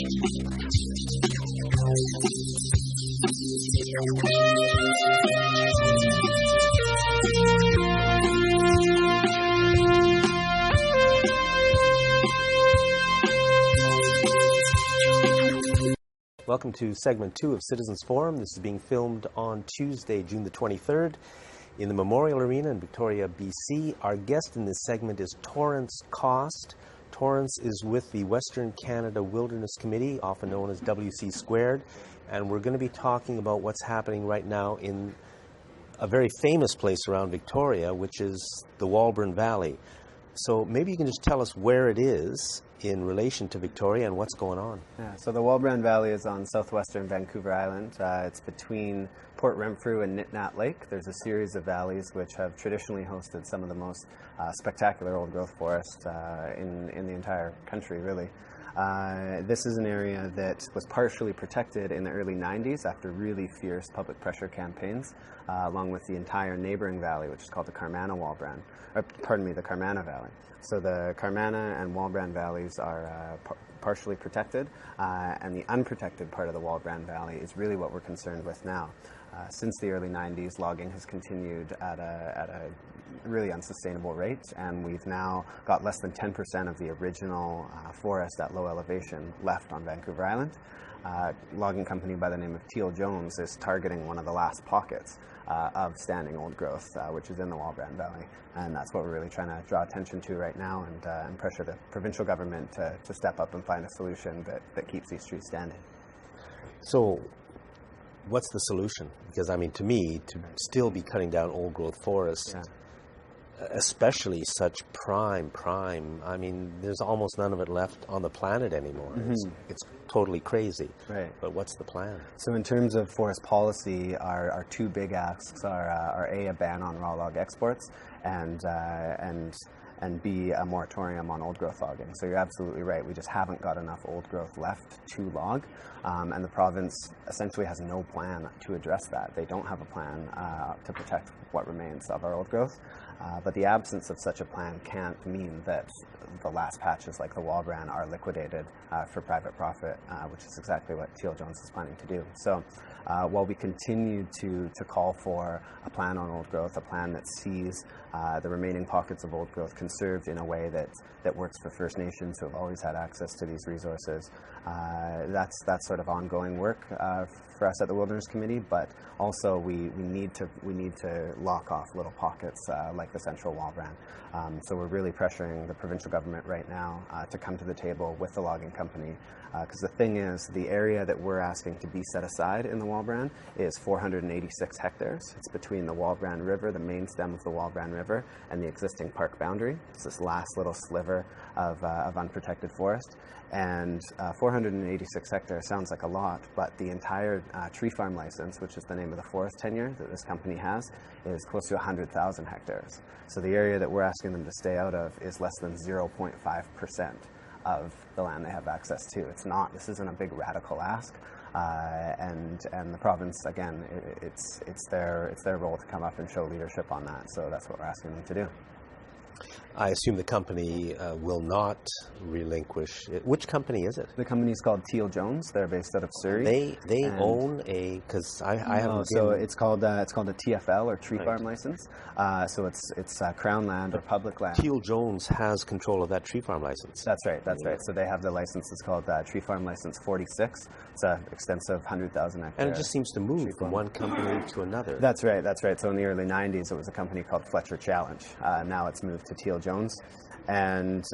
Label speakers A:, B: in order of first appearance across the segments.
A: Welcome to segment 2 of Citizens Forum. This is being filmed on Tuesday, June the 23rd in the Memorial Arena in Victoria, BC. Our guest in this segment is Torrance Costa. Torrance is with the Western Canada Wilderness Committee, often known as WC Squared, and we're going to be talking about what's happening right now in a very famous place around Victoria, which is the Walbran Valley. So maybe you can just tell us where it is in relation to Victoria and what's going on.
B: Yeah, so the Walbran Valley is on southwestern Vancouver Island. It's between Port Renfrew and Nitnat Lake. There's a series of valleys which have traditionally hosted some of the most spectacular old-growth forests in the entire country, really. This is an area that was partially protected in the early 90s after really fierce public pressure campaigns, along with the entire neighboring valley, which is called the Carmanah Valley. So the Carmanah and Walbran valleys are partially protected, and the unprotected part of the Walbran Valley is really what we're concerned with now. Since the early 90s, logging has continued at a really unsustainable rate, and we've now got less than 10% of the original forest at low elevation left on Vancouver Island. Logging company by the name of Teal Jones is targeting one of the last pockets of standing old growth, which is in the Walbran Valley, and that's what we're really trying to draw attention to right now, and pressure the provincial government to step up and find a solution that keeps these trees standing.
A: So what's the solution? Because, I mean, to me, to still be cutting down old-growth forests, especially such prime, I mean, there's almost none of it left on the planet anymore. Mm-hmm. It's totally crazy. Right. But what's the plan?
B: So in terms of forest policy, our two big asks are a ban on raw log exports, and B, a moratorium on old-growth logging. So you're absolutely right. We just haven't got enough old growth left to log, and the province essentially has no plan to address that. They don't have a plan to protect what remains of our old growth, but the absence of such a plan can't mean that the last patches like the Walbran are liquidated for private profit, which is exactly what Teal Jones is planning to do. So while we continue to call for a plan on old growth, a plan that sees the remaining pockets of old growth conserved in a way that works for First Nations who have always had access to these resources, that's sort of ongoing work for us at the Wilderness Committee, but also we need to lock off little pockets like the Central Walbran. So we're really pressuring the provincial government right now to come to the table with the logging company, because the thing is, the area that we're asking to be set aside in the Walbran is 486 hectares. It's between the Walbran River, the main stem of the Walbran River, and the existing park boundary. It's this last little sliver of unprotected forest. And 486 hectares sounds like a lot, but the entire tree farm license, which is the name of the forest tenure that this company has, is close to 100,000 hectares. So the area that we're asking them to stay out of is less than 0.5% of the land they have access to. This isn't a big radical ask, and the province, again, it's their role to come up and show leadership on that. So that's what we're asking them to do.
A: I assume the company will not relinquish it. Which company is it?
B: The company is called Teal Jones. They're based out of Surrey.
A: They own because I haven't.
B: So it's called a TFL, or tree farm license. So it's Crown land or public land.
A: Teal Jones has control of that tree farm license.
B: That's right. So they have the license. It's called Tree Farm License 46. It's an extensive 100,000 hectares.
A: And it just seems to move from one company to another.
B: That's right. So in the early 90s, it was a company called Fletcher Challenge. Now it's moved to Teal Jones, and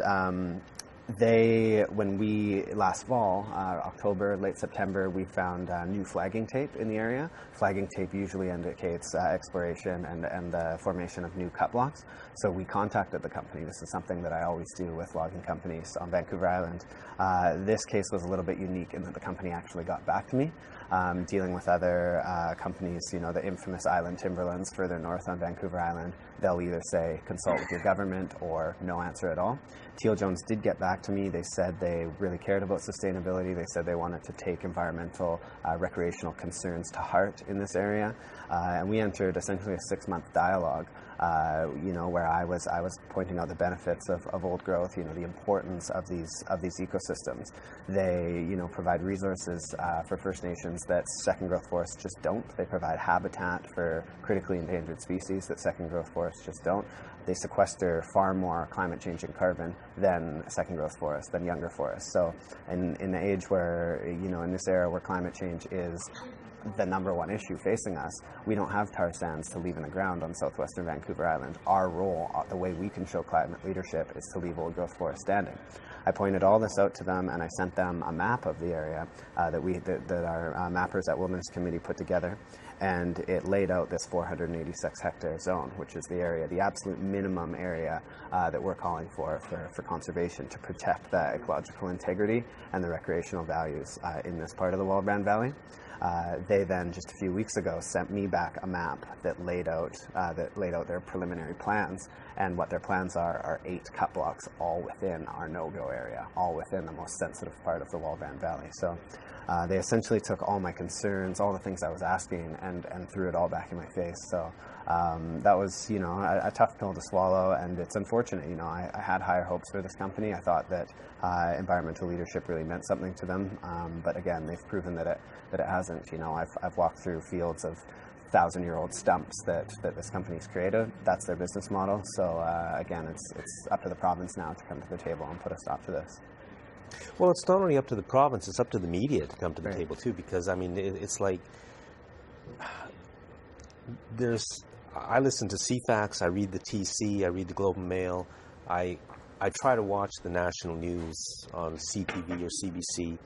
B: when we last fall, October, late September, we found new flagging tape in the area. Flagging tape usually indicates exploration and the formation of new cut blocks. So we contacted the company. This is something that I always do with logging companies on Vancouver Island. This case was a little bit unique in that the company actually got back to me. Dealing with other companies, the infamous island timberlands further north on Vancouver Island, they'll either say consult with your government or no answer at all. Teal Jones did get back to me. They said they really cared about sustainability. They said they wanted to take environmental, recreational concerns to heart in this area. And we entered essentially a 6-month dialogue where I was pointing out the benefits of old growth, the importance of these ecosystems. They, provide resources for First Nations that second growth forests just don't. They provide habitat for critically endangered species that second growth forests just don't. They sequester far more climate changing carbon than second growth forests, than younger forests. So in the age where, in this era where climate change is the number one issue facing us, we don't have tar sands to leave in the ground on southwestern Vancouver Island. Our role, the way we can show climate leadership, is to leave old growth forest standing. I pointed all this out to them, and I sent them a map of the area that our mappers at Wilderness Committee put together, and it laid out this 486 hectare zone, which is the area, the absolute minimum area that we're calling for conservation to protect the ecological integrity and the recreational values in this part of the Walbran Valley. They then, just a few weeks ago, sent me back a map that laid out their preliminary plans, and what their plans are 8 cut blocks, all within our no-go area, all within the most sensitive part of the Walbran Valley. So they essentially took all my concerns, all the things I was asking, and threw it all back in my face. So that was, a tough pill to swallow, and it's unfortunate. I had higher hopes for this company. I thought that environmental leadership really meant something to them, but again, they've proven that it hasn't. I've walked through fields of 1,000-year-old stumps that this company's created. That's their business model. So again, it's up to the province now to come to the table and put a stop to this.
A: Well, it's not only up to the province, it's up to the media to come to the table too, because it's like I listen to CFAX, I read the TC, I read the Globe and Mail, I try to watch the national news on CTV or CBC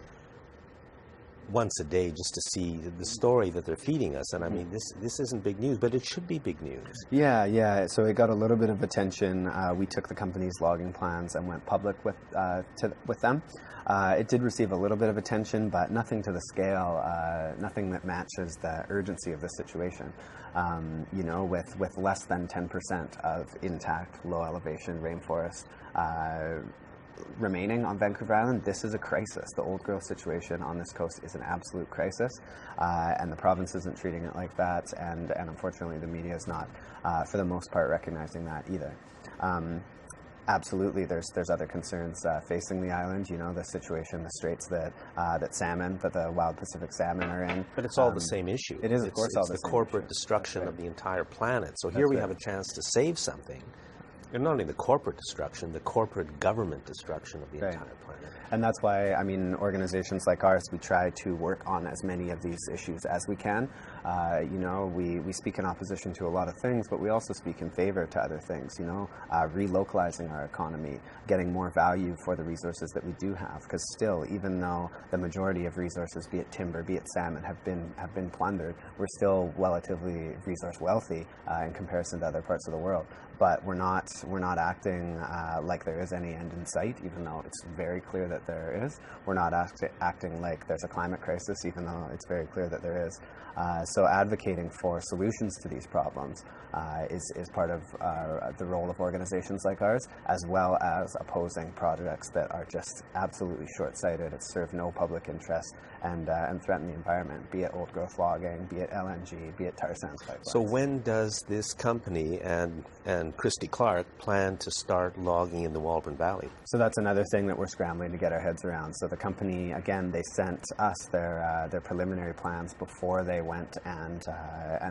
A: once a day just to see the story that they're feeding us. And this isn't big news, but it should be big news.
B: Yeah. So it got a little bit of attention. We took the company's logging plans and went public with them. It did receive a little bit of attention, but nothing to the scale, nothing that matches the urgency of the situation. With less than 10% of intact low elevation rainforest remaining on Vancouver Island, this is a crisis. The old growth situation on this coast is an absolute crisis, and the province isn't treating it like that, and unfortunately the media is not, for the most part, recognizing that either. Absolutely, there's other concerns facing the island. The situation, the straits that the wild Pacific salmon are in.
A: But it's all the same issue.
B: It is, of course, all the
A: same
B: corporate
A: destruction of the entire planet. So here we have a chance to save something. And not only the corporate destruction, the corporate government destruction of the entire planet.
B: And that's why, organizations like ours, we try to work on as many of these issues as we can. We speak in opposition to a lot of things, but we also speak in favor to other things, relocalizing our economy, getting more value for the resources that we do have. Because still, even though the majority of resources, be it timber, be it salmon, have been plundered, we're still relatively resource wealthy in comparison to other parts of the world. But we're not acting like there is any end in sight, even though it's very clear that there is. We're not acting like there's a climate crisis, even though it's very clear that there is. So advocating for solutions to these problems is part of the role of organizations like ours, as well as opposing projects that are just absolutely short-sighted, that serve no public interest, and threaten the environment, be it old growth logging, be it LNG, be it tar sands pipelines.
A: So when does this company and Christy Clark plan to start logging in the Walbran Valley?
B: So that's another thing that we're scrambling to get our heads around. So the company, again, they sent us their preliminary plans before they went and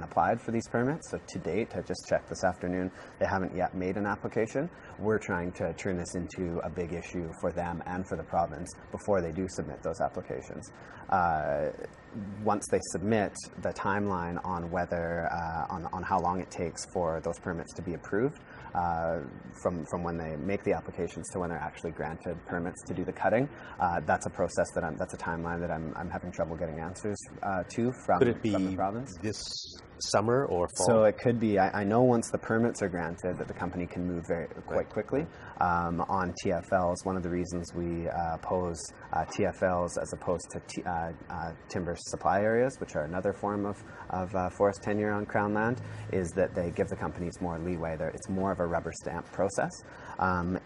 B: applied for these permits. So to date, I just checked this afternoon, they haven't yet made an application. We're trying to turn this into a big issue for them and for the province before they do submit those applications. Once they submit, the timeline on whether on how long it takes for those permits to be approved, from when they make the applications to when they're actually granted permits to do the cutting, that's a process that's a timeline that I'm having trouble getting answers to from the province.
A: This summer or fall?
B: So it could be. I know once the permits are granted that the company can move quite quickly on TFLs. One of the reasons we oppose TFLs as opposed to timber supply areas, which are another form of forest tenure on Crown land, is that they give the companies more leeway there. It's more of a rubber stamp process.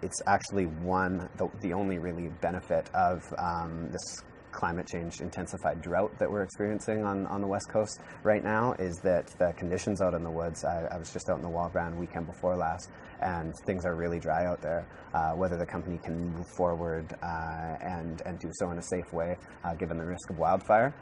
B: It's actually the only really benefit of this climate change intensified drought that we're experiencing on the West Coast right now is that the conditions out in the woods, I was just out in the Walbran weekend before last, and things are really dry out there. Whether the company can move forward and do so in a safe way, given the risk of wildfire,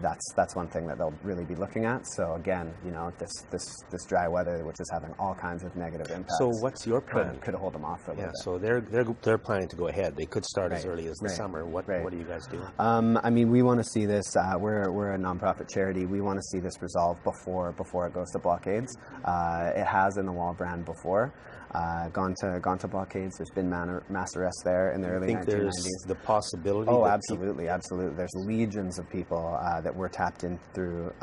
B: that's one thing that they'll really be looking at. So again, you know, this dry weather, which is having all kinds of negative impacts.
A: So what's your plan?
B: Could hold them off for a little bit.
A: So they're planning to go ahead. They could start as early as the summer. What do you guys do?
B: I mean, we want to see this. We're a nonprofit charity. We want to see this resolved before it goes to blockades. It has in the Walbran before. Gone to blockades. There's been mass arrests there in the early 1990s.
A: Think there's the possibility?
B: Oh, absolutely. There's legions of people that we're tapped into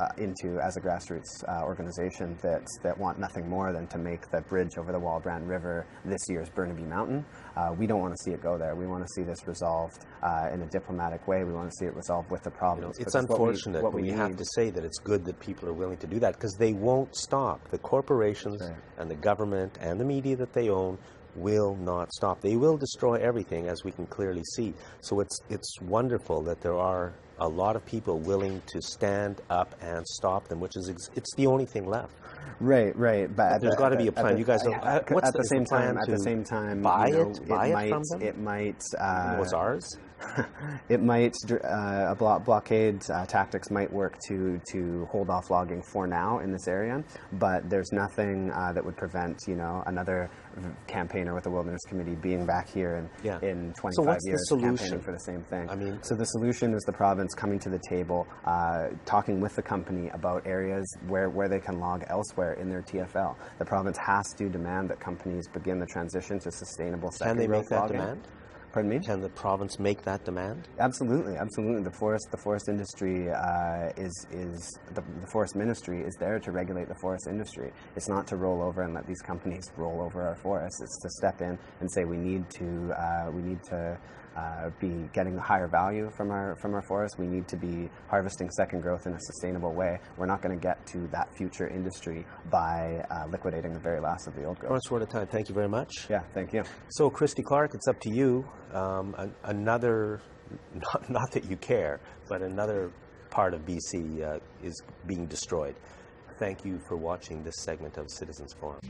B: as a grassroots organization that want nothing more than to make the bridge over the Walbran River this year's Burnaby Mountain. We don't want to see it go there. We want to see this resolved in a diplomatic way. We want to see it resolved with the province.
A: It's unfortunate, but we have to say that it's good that people are willing to do that, because they won't stop. The corporations and the government and the media that they own will not stop. They will destroy everything, as we can clearly see. So it's wonderful that there are a lot of people willing to stand up and stop them, which is it's the only thing left.
B: Right.
A: But there's got to be a plan. You guys don't. What's
B: at the same time? At the same time,
A: buy
B: you know,
A: it from them.
B: It might.
A: What's ours?
B: It might. Blockade tactics might work to hold off logging for now in this area, but there's nothing that would prevent, you know, another campaigner with the Wilderness Committee being back here in 25 years campaigning for the same thing.
A: I mean,
B: so the solution is the province coming to the table, talking with the company about areas where they can log elsewhere in their TFL. The province has to demand that companies begin the transition to sustainable second growth logging.
A: Can they make that demand?
B: Pardon me?
A: Can the province make that demand?
B: Absolutely. The forest industry the forest ministry is there to regulate the forest industry. It's not to roll over and let these companies roll over our forests. It's to step in and say we need to be getting a higher value from our forests. We need to be harvesting second growth in a sustainable way. We're not going to get to that future industry by liquidating the very last of the old growth.
A: Torrance, we're out of time. Thank you very much.
B: Yeah, thank you.
A: So, Christy Clark, it's up to you. Another, not that you care, but another part of BC is being destroyed. Thank you for watching this segment of Citizens Forum.